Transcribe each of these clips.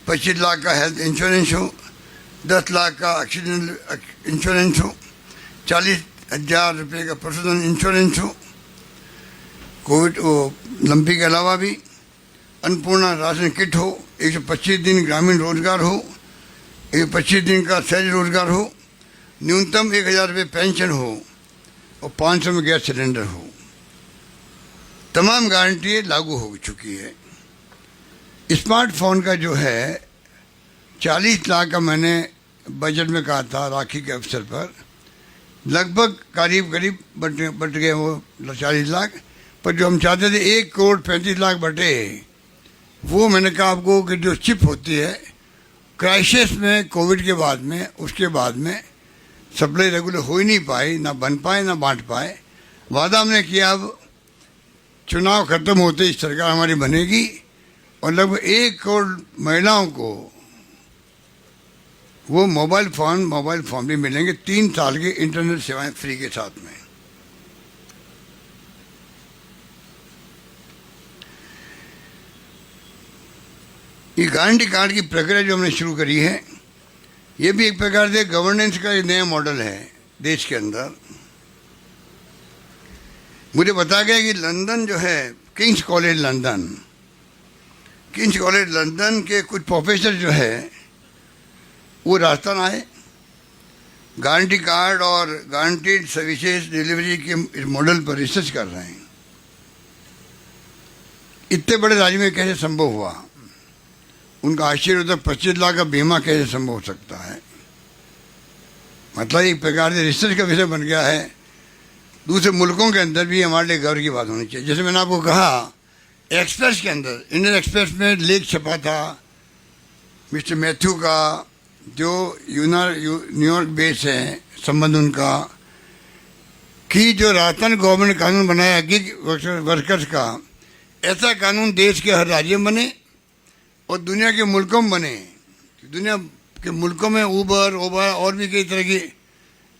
25 लाख का health insurance हो, 10 लाख का एक्सीडेंट इंश्योरेंस हो, 40,000 रुपये का पर्सनल इंश्योरेंस हो, कोविड लंपी के अलावा भी अन्नपूर्णा राशन किट हो, 125 दिन ग्रामीण रोजगार हो, 125 दिन का सहज रोजगार हो, न्यूनतम 1,000 रुपये पेंशन हो और 500 में गैस सिलेंडर हो। तमाम गारंटी लागू हो चुकी है। स्मार्टफोन का जो है 40 लाख का मैंने बजट में कहा था राखी के अवसर पर, लगभग करीब बट गए वो 40 लाख, पर जो हम चाहते थे 1,35,00,000 बटे, वो मैंने कहा आपको कि जो चिप होती है क्राइसिस में कोविड के बाद में, उसके बाद में सप्लाई रेगुलर हो ही नहीं पाई, ना बन पाए ना बांट पाए। वादा हमने किया अब चुनाव खत्म होते ही सरकार हमारी बनेगी और लगभग 1 करोड़ महिलाओं को वो मोबाइल फ़ोन भी मिलेंगे 3 साल के इंटरनेट सेवाएं फ्री के साथ में। ये गारंटी कार्ड की प्रक्रिया जो हमने शुरू करी है, ये भी एक प्रकार से गवर्नेंस का एक नया मॉडल है देश के अंदर। मुझे बताया गया कि लंदन जो है, किंग्स कॉलेज लंदन के कुछ प्रोफेसर जो है वो राजस्थान आए, गारंटी कार्ड और गारंटीड सर्विसेज डिलीवरी के इस मॉडल पर रिसर्च कर रहे हैं। इतने बड़े राज्य में कैसे संभव हुआ? उनका आश्चर्य होता 25 लाख का बीमा कैसे संभव हो सकता है? मतलब एक प्रकार से रिसर्च का विषय बन गया है। दूसरे मुल्कों के अंदर भी हमारे लिए गर्व की बात होनी चाहिए। जैसे मैंने आपको कहा, एक्सप्रेस के अंदर, इंडियन एक्सप्रेस में लेख छपा था मिस्टर मैथ्यू का, जो न्यूयॉर्क बेस है संबंध उनका, कि जो राजस्थान गवर्नमेंट ने कानून बनाया गिग वर्कर्स का, ऐसा कानून देश के हर राज्य में बने और दुनिया के मुल्कों में बने। दुनिया के मुल्कों में उबर और भी कई तरह की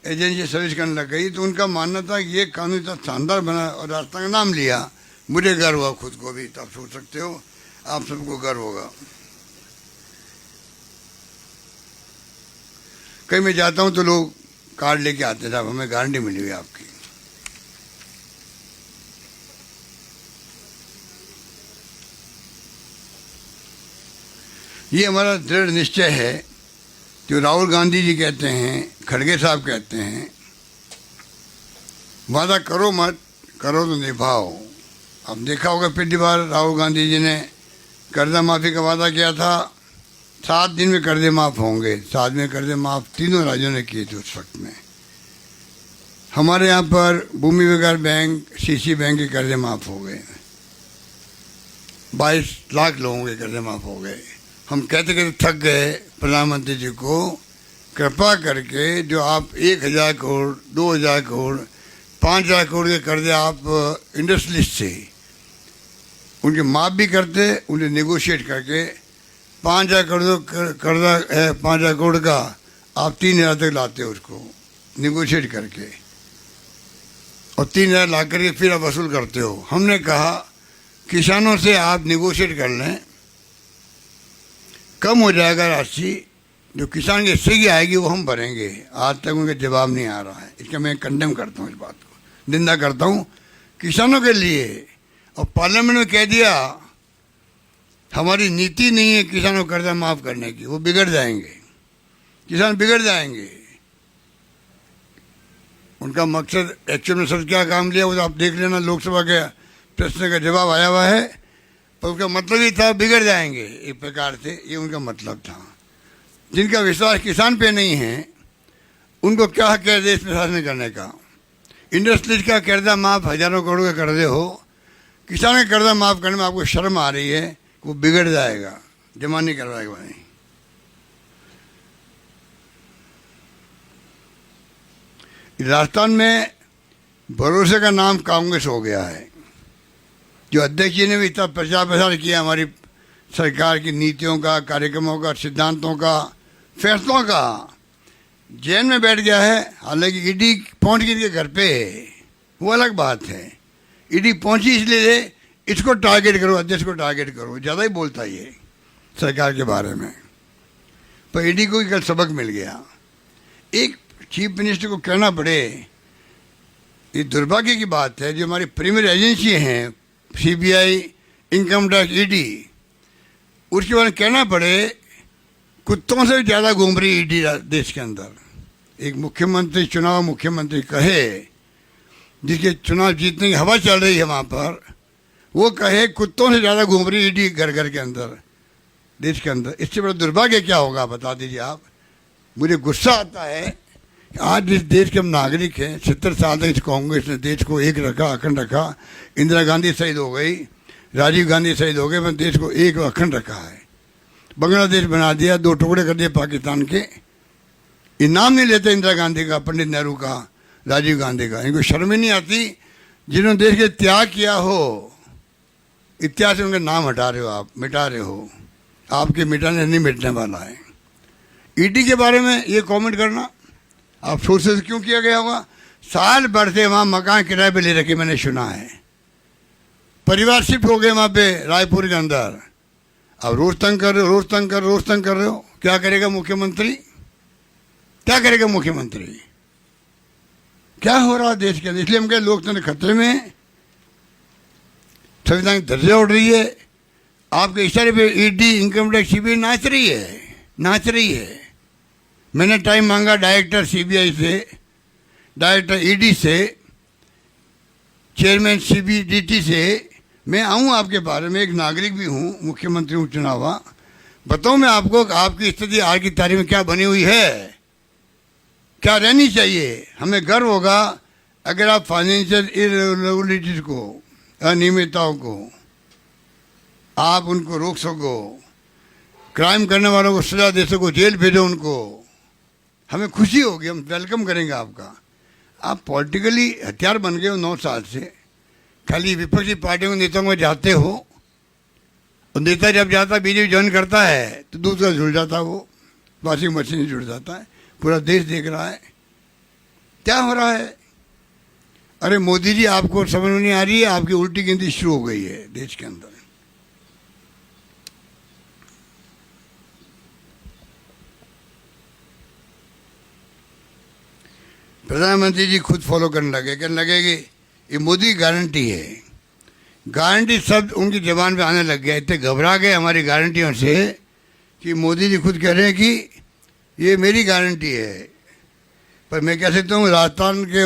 एजेंसी सर्विस करने लग गई, तो उनका मानना था कि ये कानून इतना शानदार बना और राजस्थान का नाम लिया। मुझे गर्व हुआ खुद को भी, तो आप सोच सकते हो आप सबको गर्व होगा। कहीं मैं जाता हूं तो लोग कार्ड लेके आते थे, हमें गारंटी मिली हुई आपकी। ये हमारा दृढ़ निश्चय है, जो राहुल गांधी जी कहते हैं, खड़गे साहब कहते हैं, वादा करो मत, करो तो निभाओ। अब देखा होगा पिछली बार राहुल गांधी जी ने कर्जा माफ़ी का वादा किया था, 7 दिन में कर्जे माफ़ होंगे। 7 दिन में कर्जे माफ़ तीनों राज्यों ने किए थे उस वक्त में। हमारे यहाँ पर भूमि विकास बैंक, सीसी बैंक के कर्जे माफ़ हो गए, 22 लाख लोगों के कर्जे माफ़ हो गए। हम कहते कहते थक गए प्रधानमंत्री जी को, कृपा करके जो आप 1,000 करोड़, 2,000 करोड़, 5,000 करोड़ के कर्जे आप इंडस्ट्रियलिस्ट से उनके माफ़ भी करते, उन्हें नेगोशिएट करके 5,000 करोड़ कर्जा है, 5,000 करोड़ का आप 3,000 तक लाते हो उसको नेगोशिएट करके, और 3,000 ला करके फिर आप वसूल करते हो। हमने कहा किसानों से आप नेगोशिएट कर लें, कम हो जाएगा राशि, जो किसान के हिस्से की आएगी वो हम भरेंगे। आज तक उनका जवाब नहीं आ रहा है। इसका मैं कंडेम करता हूँ, इस बात को निंदा करता हूँ किसानों के लिए। और पार्लियामेंट में कह दिया हमारी नीति नहीं है किसानों को कर्जा माफ़ करने की, वो बिगड़ जाएंगे, किसान बिगड़ जाएंगे। उनका मकसद एक्चुअल में सब क्या काम लिया वो आप देख लेना, लोकसभा के प्रश्न का जवाब आया हुआ है, पर उसका मतलब ही था बिगड़ जाएंगे। एक प्रकार से ये उनका मतलब था। जिनका विश्वास किसान पे नहीं है उनको क्या हक है देश में शासन करने का? इंडस्ट्रीज का कर्जा माफ़, हजारों करोड़ के कर्जे हो, किसान का कर्जा माफ़ करने में आपको शर्म आ रही है? वो बिगड़ जाएगा, जमा नहीं करवाएगा नहीं। राजस्थान में भरोसे का नाम कांग्रेस हो गया है। जो अध्यक्ष जी ने भी इतना प्रचार प्रसार किया हमारी सरकार की नीतियों का, कार्यक्रमों का, सिद्धांतों का, फैसलों का, जेल में बैठ गया है। हालांकि ईडी पहुंच गई इनके घर पे, वो अलग बात है। ईडी पहुंची इसलिए इसको टारगेट करो, अध्यक्ष को टारगेट करो, ज़्यादा ही बोलता है ये। सरकार के बारे में। पर ईडी को कल सबक मिल गया। एक चीफ मिनिस्टर को कहना पड़े, ये दुर्भाग्य की बात है, जो हमारी प्रीमियर एजेंसी हैं सीबीआई, इनकम टैक्स, ईडी, उसके बारे में कहना पड़े कुत्तों से ज़्यादा घूम रही ईडी देश के अंदर। एक मुख्यमंत्री, चुनाव मुख्यमंत्री कहे, जिसके चुनाव जीतने की हवा चल रही है वहाँ पर, वो कहे कुत्तों से ज़्यादा घूम रही ईडी घर घर के अंदर, देश के अंदर। इससे बड़ा दुर्भाग्य क्या होगा बता दीजिए आप। मुझे गुस्सा आता है आज जिस देश के हम नागरिक हैं, 70 साल तक इस कांग्रेस ने देश को एक रखा, अखंड रखा। इंदिरा गांधी शहीद हो गई, राजीव गांधी शहीद हो गए, पर देश को एक अखंड रखा है। बांग्लादेश बना दिया, 2 टुकड़े कर दिए पाकिस्तान के। इनाम नहीं लेते इंदिरा गांधी का, पंडित नेहरू का, राजीव गांधी का। इनको शर्म ही नहीं आती जिन्होंने देश के त्याग किया हो। इतिहास से उनका नाम हटा रहे हो आप, मिटा रहे हो। आपके मिटाने नहीं मिटने वाला है। ईडी के बारे में ये कमेंट करना आप सोच क्यों किया गया होगा? साल भर से वहाँ मकान किराए पे ले रखे, मैंने सुना है। परिवार शिफ्ट हो गए वहाँ पे रायपुर के अंदर। अब रोज तंग कर रहे हो, रोज तंग कर रहे हो। क्या करेगा मुख्यमंत्री? क्या करेगा मुख्यमंत्री? क्या हो रहा है देश के अंदर? इसलिए हम कहे लोकतंत्र खतरे में, संविधान की दर्जा उड़ रही है। आपके इशारे पे ईडी, इनकम टैक्स, सीबीआई नाच रही है। मैंने टाइम मांगा डायरेक्टर सीबीआई से, डायरेक्टर ईडी से, चेयरमैन सीबीडीटी से। मैं आऊँ आपके बारे में, एक नागरिक भी हूँ, मुख्यमंत्री हूँ चुनावा। बताऊँ मैं आपको आपकी स्थिति आज की तारीख में क्या बनी हुई है, क्या रहनी चाहिए। हमें गर्व होगा अगर आप फाइनेंशियल इरेगुलरिटीज को, अनियमितताओं को आप उनको रोक सको, क्राइम करने वालों को सजा दे सको, जेल भेजो उनको। हमें खुशी होगी, हम वेलकम करेंगे आपका। आप पॉलिटिकली हथियार बन गए हो 9 साल से। खाली विपक्षी पार्टियों के नेताओं में जाते हो, और नेता जब जाता बीजेपी ज्वाइन करता है तो दूसरा जुड़ जाता, वो वॉशिंग मशीन जुड़ जाता है। पूरा देश देख रहा है क्या हो रहा है। अरे मोदी जी, आपको समझ में नहीं आ रही है, आपकी उल्टी गिनती शुरू हो गई है देश के अंदर। प्रधानमंत्री जी खुद फॉलो करने लगे, कहने लगे कि ये मोदी गारंटी है। गारंटी शब्द उनकी जबान पे आने लग गया। इतने घबरा गए हमारी गारंटियों से कि मोदी जी खुद कह रहे हैं कि ये मेरी गारंटी है। पर मैं कह सकता हूँ राजस्थान के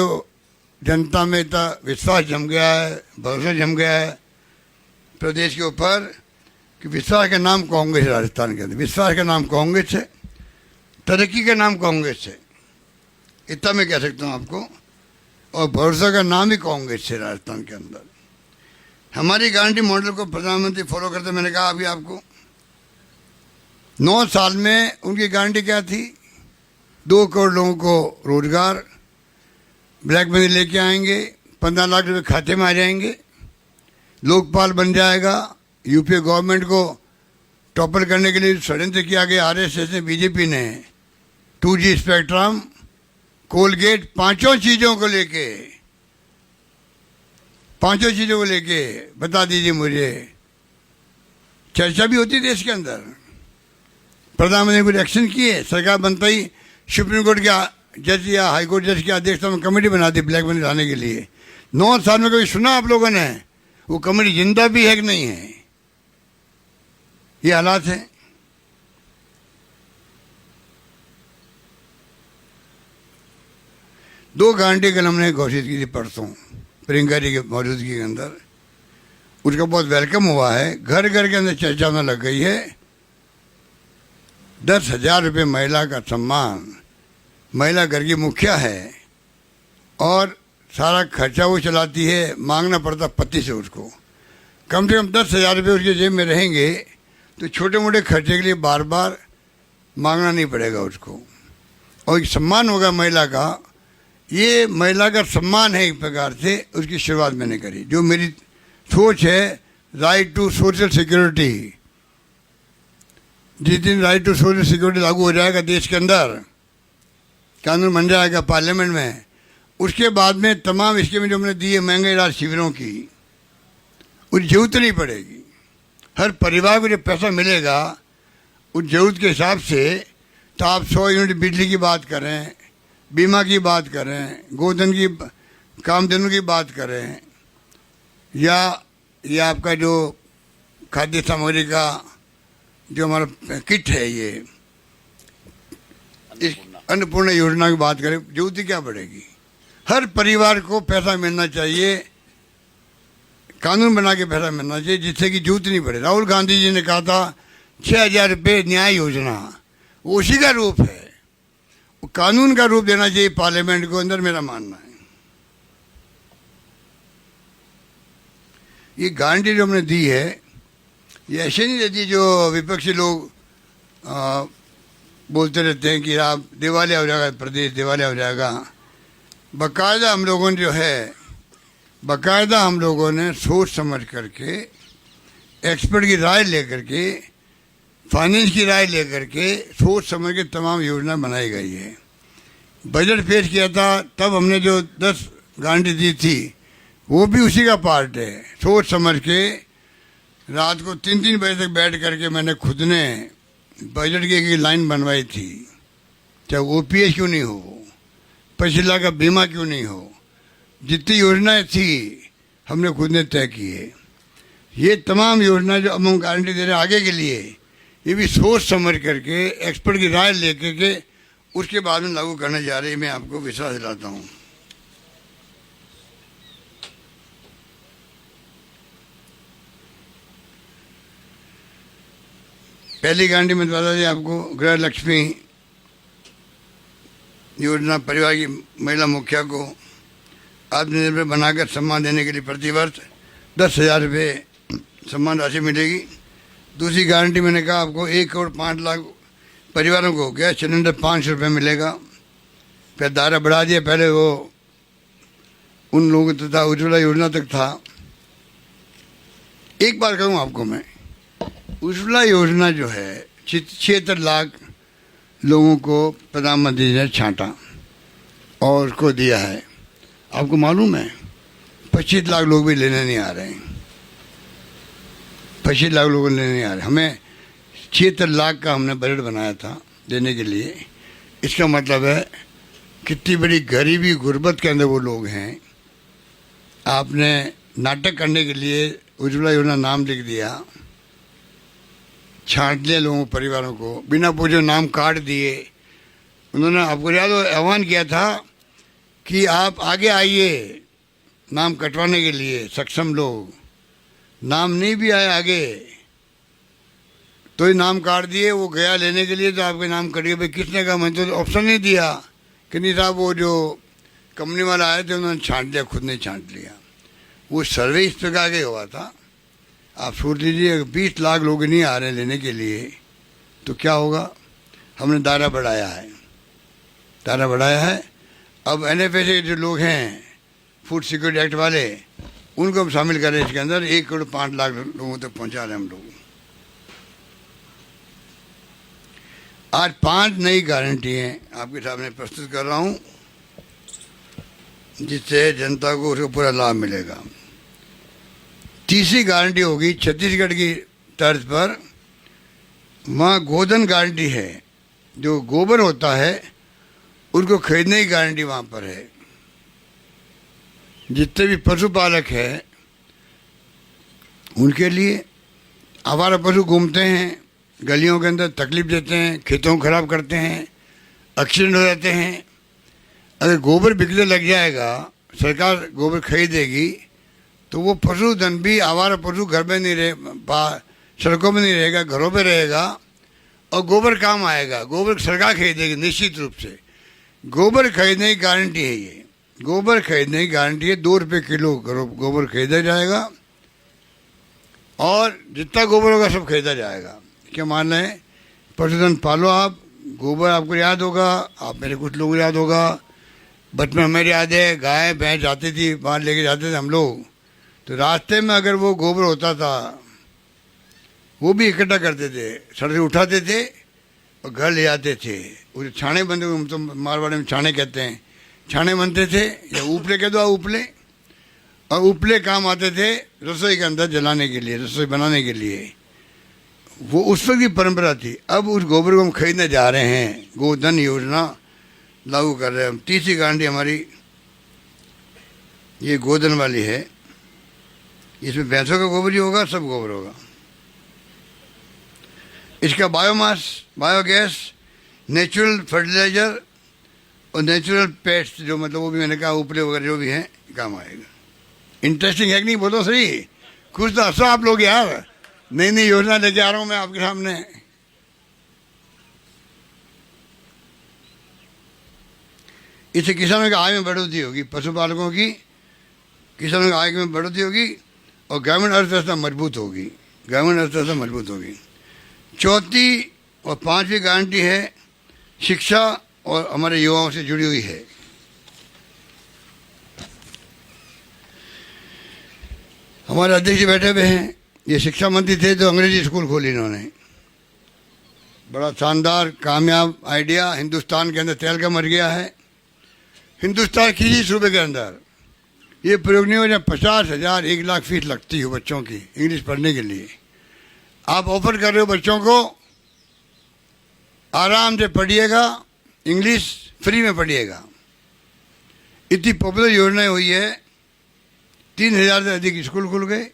जनता में इतना विश्वास जम गया है, भरोसा जम गया है प्रदेश के ऊपर कि विश्वास का नाम कांग्रेस है। राजस्थान के अंदर विश्वास का नाम कांग्रेस है, तरक्की का नाम कांग्रेस है, इतना मैं कह सकता हूँ आपको। और भरोसा का नाम ही कांग्रेस है राजस्थान के अंदर। हमारी गारंटी मॉडल को प्रधानमंत्री फॉलो करते, मैंने कहा अभी आपको 9 साल में उनकी गारंटी क्या थी? 2 करोड़ लोगों को रोजगार, ब्लैक मनी लेके आएंगे, 15 लाख रुपए खाते में आ जाएंगे, लोकपाल बन जाएगा। यूपीए गवर्नमेंट को टॉपर करने के लिए षड्यंत्र किया गया आरएसएस ने, बीजेपी ने। 2G स्पेक्ट्रम, कोलगेट, पांचों चीजों को लेके बता दीजिए मुझे। चर्चा भी होती देश के अंदर, प्रधानमंत्री कुछ एक्शन किए। सरकार बनता ही सुप्रीम कोर्ट के जज या हाई कोर्ट जज की अध्यक्षता में कमेटी बना दी ब्लैक मनी लाने के लिए। 9 साल में कभी सुना आप लोगों ने? वो कमेटी जिंदा भी है कि नहीं है? ये हालात है। दो गारंटी कल हमने घोषित की थी परसों प्रियंका जी की मौजूदगी के अंदर। उसका बहुत वेलकम हुआ है। घर घर के अंदर चर्चा में लग गई है। 10,000 रुपये महिला का सम्मान। महिला घर की मुखिया है और सारा खर्चा वो चलाती है, मांगना पड़ता पति से उसको। कम से कम 10,000 रुपये उसके जेब में रहेंगे तो छोटे मोटे खर्चे के लिए बार बार मांगना नहीं पड़ेगा उसको, और एक सम्मान होगा महिला का। ये महिला का सम्मान है एक प्रकार से। उसकी शुरुआत मैंने करी। जो मेरी सोच है, राइट टू सोशल सिक्योरिटी। जिस दिन राइट टू सोशल सिक्योरिटी लागू हो जाएगा देश के अंदर, कानून बन जाएगा पार्लियामेंट में, उसके बाद में तमाम स्कीमें जो हमने दी है महंगे इलाज शिविरों की, उसकी जरूरत नहीं पड़ेगी। हर परिवार को जब पैसा मिलेगा उस ज़रूरत के हिसाब से तो आप 100 यूनिट बिजली की बात करें, बीमा की बात करें, गोधन की कामधेनु की बात करें, या ये आपका जो खाद्य सामग्री का जो हमारा किट है, ये इस अन्नपूर्णा योजना की बात करें, जरूरत क्या बढ़ेगी। हर परिवार को पैसा मिलना चाहिए, कानून बना के पैसा मिलना चाहिए जिससे कि जरूरत नहीं पड़े। राहुल गांधी जी ने कहा था 6,000 रुपये न्याय योजना, वो उसी का रूप है। वो कानून का रूप देना चाहिए पार्लियामेंट को अंदर, मेरा मानना है। ये गारंटी जो हमने दी है, ये ऐसे नहीं देती जो विपक्षी लोग बोलते रहते हैं कि आप दिवालिया हो जाएगा, प्रदेश दिवालिया हो जाएगा। बाकायदा हम लोगों ने जो है, बाकायदा हम लोगों ने सोच समझ करके, एक्सपर्ट की राय लेकर के, फाइनेंस की राय लेकर के, सोच समझ के तमाम योजना बनाई गई है। बजट पेश किया था तब हमने जो 10 गारंटी दी थी वो भी उसी का पार्ट है। सोच समझ के रात को 3-3 बजे तक बैठ करके मैंने खुद ने बजट की एक लाइन बनवाई थी, चाहे ओपीएस क्यों नहीं हो, 25 लाख का बीमा क्यों नहीं हो, जितनी योजनाएं थी हमने खुद ने तय की है। ये तमाम योजना जो अब हम गारंटी दे रहे हैं आगे के लिए, ये भी सोच समझ करके, एक्सपर्ट की राय लेकर के उसके बाद में लागू करने जा रही है। मैं आपको विश्वास दिलाता हूँ। पहली गारंटी में बता दें आपको, गृह लक्ष्मी योजना परिवार की महिला मुखिया को आत्मनिर्भर बनाकर सम्मान देने के लिए प्रतिवर्ष 10,000 रुपये सम्मान राशि मिलेगी। दूसरी गारंटी मैंने कहा आपको 1 करोड़ 5 लाख परिवारों को गैस सिलेंडर 500 रुपये मिलेगा। फिर दायरा बढ़ा दिया, पहले वो उन लोगों तक था, उज्ज्वला योजना तक था। एक बार कहूँ आपको मैं, उज्ज्वला योजना जो है 76 लाख लोगों को प्रधानमंत्री ने छांटा और उसको दिया है। आपको मालूम है 25 लाख लोग भी लेने नहीं आ रहे हैं, 25 लाख लोग लेने नहीं आ रहे। हमें 76 लाख का हमने बजट बनाया था देने के लिए। इसका मतलब है कितनी बड़ी गरीबी गुर्बत के अंदर वो लोग हैं। आपने नाटक करने के लिए उज्ज्वला योजना नाम लिख दिया, छांट लिया लोगों परिवारों को, बिना पूछे नाम काट दिए। उन्होंने, आपको याद हो, आह्वान किया था कि आप आगे आइए नाम कटवाने के लिए, सक्षम लोग। नाम नहीं भी आए आगे तो ही नाम काट दिए। वो गया लेने के लिए तो आपके नाम कट गए। भाई किसने कहा? मैंने तो ऑप्शन नहीं दिया कि नहीं साहब, वो जो कंपनी वाला आए थे उन्होंने छांट लिया, खुद ने छांट लिया। वो सर्वे इस प्रकार के हुआ था। आप सोच लीजिए 20 लाख लोग नहीं आ रहे लेने के लिए तो क्या होगा। हमने दायरा बढ़ाया है, दायरा बढ़ाया है। अब एनएफए जो लोग हैं, फूड सिक्योरिटी एक्ट वाले, उनको हम शामिल करें इसके अंदर। 1 करोड़ 5 लाख लोगों तक पहुंचा रहे हैं हम लोग। आज 5 नई गारंटी हैं आपके सामने प्रस्तुत कर रहा हूं, जिससे जनता को उसका पूरा लाभ मिलेगा। तीसरी गारंटी होगी छत्तीसगढ़ की तर्ज पर। वहाँ गोधन गारंटी है, जो गोबर होता है उनको खरीदने की गारंटी वहाँ पर है। जितने भी पशुपालक हैं उनके लिए, आवारा पशु घूमते हैं गलियों के अंदर, तकलीफ देते हैं, खेतों को खराब करते हैं, एक्सीडेंट हो जाते हैं। अगर गोबर बिकने लग जाएगा, सरकार गोबर खरीदेगी, तो वो पशुधन भी, आवारा पशु घर में नहीं रहे, सड़कों में नहीं रहेगा, घरों पे रहेगा और गोबर काम आएगा। गोबर सरकार खरीदेगी निश्चित रूप से। गोबर खरीदने की गारंटी है ये, गोबर खरीदने की गारंटी है। 2 रुपये किलो गोबर खरीदा जाएगा और जितना गोबर होगा सब खरीदा जाएगा। क्या मान रहे हैं? पशुधन पालो आप। गोबर आपको याद होगा, आप मेरे कुछ लोग याद होगा, बचपन हमें याद है, गाय भैंस जाती थी, बाहर लेके जाते थे हम लोग, तो रास्ते में अगर वो गोबर होता था वो भी इकट्ठा करते थे, सड़क से उठाते थे और घर ले जाते थे। वो छाने बनते, हम तो मारवाड़ी में छाने कहते हैं, छाने बनते थे, या उपले कह दो, उपले। और उपले काम आते थे रसोई के अंदर जलाने के लिए, रसोई बनाने के लिए। वो उस वक्त की परंपरा थी। अब उस गोबर को हम खरीदने जा रहे हैं, गोधन योजना लागू कर रहे हैं हम। तीसरी गारंटी हमारी ये गोधन वाली है, इसमें भैंसों का गोबर ही होगा, सब गोबर होगा। इसका बायोमास, बायोगैस, नेचुरल फर्टिलाइजर और नेचुरल पेस्ट जो मतलब वो भी मैंने कहा उपले वगैरह जो भी हैं काम आएगा। इंटरेस्टिंग है कि नहीं, बोलो सही, कुछ तो हंसो आप लोग यार। नई नई योजना लेके आ रहा हूँ मैं आपके सामने। इससे किसानों की आय में बढ़ोतरी होगी, पशुपालकों की, किसानों की आय में बढ़ोतरी होगी और ग्रामीण अर्थव्यवस्था मजबूत होगी, ग्रामीण अर्थव्यवस्था मजबूत होगी। चौथी और पांचवी गारंटी है शिक्षा और हमारे युवाओं से जुड़ी हुई है। हमारे अध्यक्ष बैठे हुए हैं, ये शिक्षा मंत्री थे तो अंग्रेजी स्कूल खोली इन्होंने। बड़ा शानदार कामयाब आइडिया, हिंदुस्तान के अंदर तैल का मर गया है। हिंदुस्तान किसी सूबे के अंदर ये प्रयोग नहीं हो जाए 50,000 1,00,000 फीस लगती हो बच्चों की इंग्लिश पढ़ने के लिए। आप ऑफर कर रहे हो बच्चों को आराम से पढ़िएगा, इंग्लिश फ्री में पढ़िएगा। इतनी पॉपुलर योजना हुई है, 3,000 से अधिक स्कूल खुल गए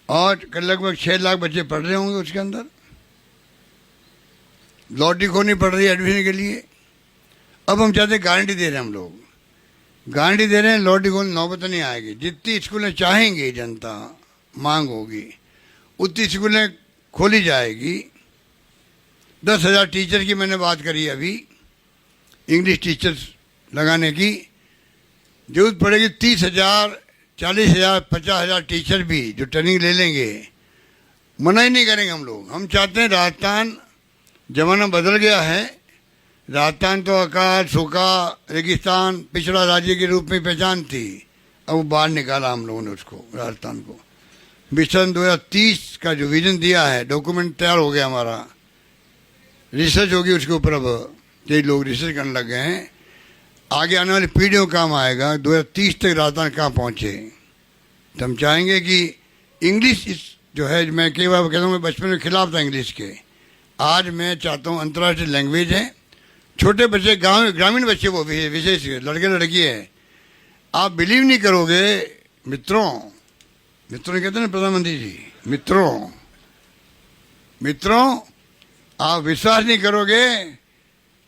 और लगभग 6 लाख बच्चे पढ़ रहे होंगे उसके अंदर। लॉटरी खोनी पड़ रही है एडमिशन के लिए। अब हम चाहते गारंटी दे रहे हैं, हम लोग गारंटी दे रहे हैं, लॉटरी खोनी नौबत नहीं आएगी। जितनी स्कूलें चाहेंगे जनता, मांग होगी उतनी स्कूलें खोली जाएगी। 10,000 टीचर की मैंने बात करी अभी, इंग्लिश टीचर्स लगाने की जरूरत पड़ेगी। 30,000 40,000 50,000 टीचर भी जो ट्रेनिंग ले लेंगे, मना ही नहीं करेंगे हम लोग। हम चाहते हैं, राजस्थान जमाना बदल गया है। राजस्थान तो अकाल, सूखा, रेगिस्तान, पिछड़ा राज्य के रूप में पहचान थी। अब वो बाहर निकाला हम लोगों ने उसको, राजस्थान को। मिशन 2030 का जो विजन दिया है, डॉक्यूमेंट तैयार हो गया हमारा, रिसर्च होगी उसके ऊपर। अब कई लोग रिसर्च करने लग गए हैं, आगे आने वाली पीढ़ियों काम आएगा। 2030 तक राजस्थान कहाँ पहुँचे। तो हम चाहेंगे कि इंग्लिश इस जो है, मैं कई बार कहता हूँ, मैं बचपन में खिलाफ था इंग्लिश के। आज मैं चाहता हूँ अंतर्राष्ट्रीय लैंग्वेज है। छोटे बच्चे, गाँव ग्रामीण बच्चे, वो विशेष लड़के लड़की है, आप बिलीव नहीं करोगे मित्रों, मित्रों कहते हैं ना प्रधानमंत्री जी, मित्रों, मित्रों आप विश्वास नहीं करोगे,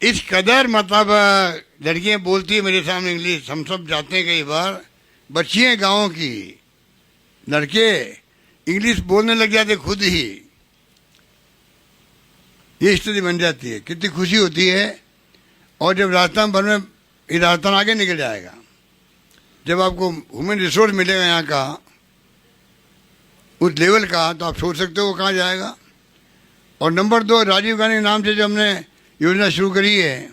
इस कदर मतलब लड़कियां बोलती है मेरे सामने इंग्लिश। हम सब जाते हैं कई बार, बच्चियां गाँव की, लड़के इंग्लिश बोलने लग जाते खुद ही। ये स्थिति बन जाती है, कितनी खुशी होती है। और जब राजस्थान भर में, ये राजस्थान आगे निकल जाएगा, जब आपको ह्यूमन रिसोर्स मिलेगा यहाँ का उस लेवल का, तो आप सोच सकते हो वो कहाँ जाएगा। और नंबर 2, राजीव गांधी के नाम से जो हमने योजना शुरू करी है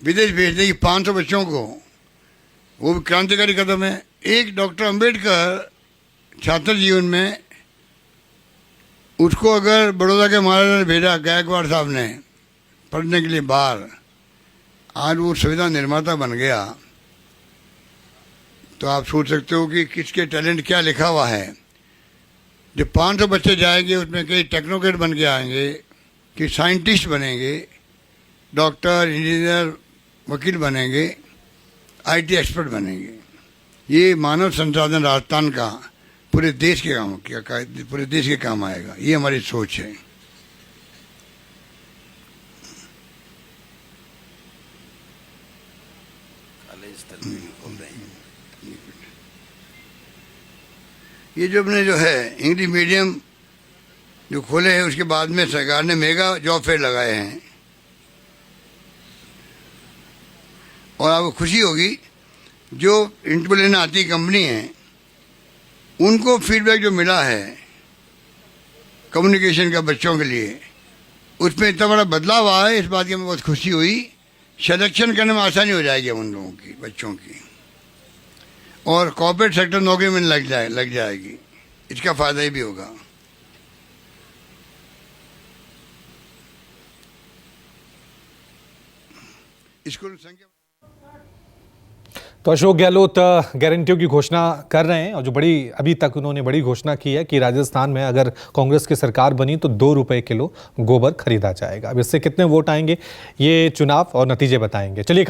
विदेश भेजने की 500 बच्चों को, वो भी क्रांतिकारी कदम है। एक डॉक्टर अंबेडकर छात्र जीवन में, उसको अगर बड़ौदा के महाराजा ने भेजा, गायकवाड़ साहब ने, पढ़ने के लिए बाहर, आज वो संविधान निर्माता बन गया। तो आप सोच सकते हो कि किसके टैलेंट क्या लिखा हुआ है। जब 500 बच्चे जाएंगे, उसमें कई टेक्नोक्रेट बन के आएंगे, कि साइंटिस्ट बनेंगे, डॉक्टर, इंजीनियर, वकील बनेंगे, आईटी एक्सपर्ट बनेंगे। ये मानव संसाधन राजस्थान का पूरे देश के काम, पूरे देश के काम आएगा। ये हमारी सोच है। ये जो अपने जो है इंग्लिश मीडियम जो खोले हैं, उसके बाद में सरकार ने मेगा जॉब फेयर लगाए हैं। और आपको खुशी होगी, जो इंटरव्यू लेने आती कंपनी है, उनको फीडबैक जो मिला है कम्युनिकेशन का बच्चों के लिए, उसमें इतना बड़ा बदलाव आया है। इस बात की हमें बहुत खुशी हुई। सिलेक्शन करने में आसानी हो जाएगी उन लोगों की, बच्चों की, और कॉर्पोरेट सेक्टर नौकरी में लग जाएगी। इसका फायदा ही भी होगा। स्कूल संख्या तो अशोक गहलोत गारंटियों की घोषणा कर रहे हैं और जो बड़ी अभी तक उन्होंने बड़ी घोषणा की है कि राजस्थान में अगर कांग्रेस की सरकार बनी तो 2 रुपए किलो गोबर खरीदा जाएगा। अब इससे कितने वोट आएंगे ये चुनाव और नतीजे बताएंगे। चलिए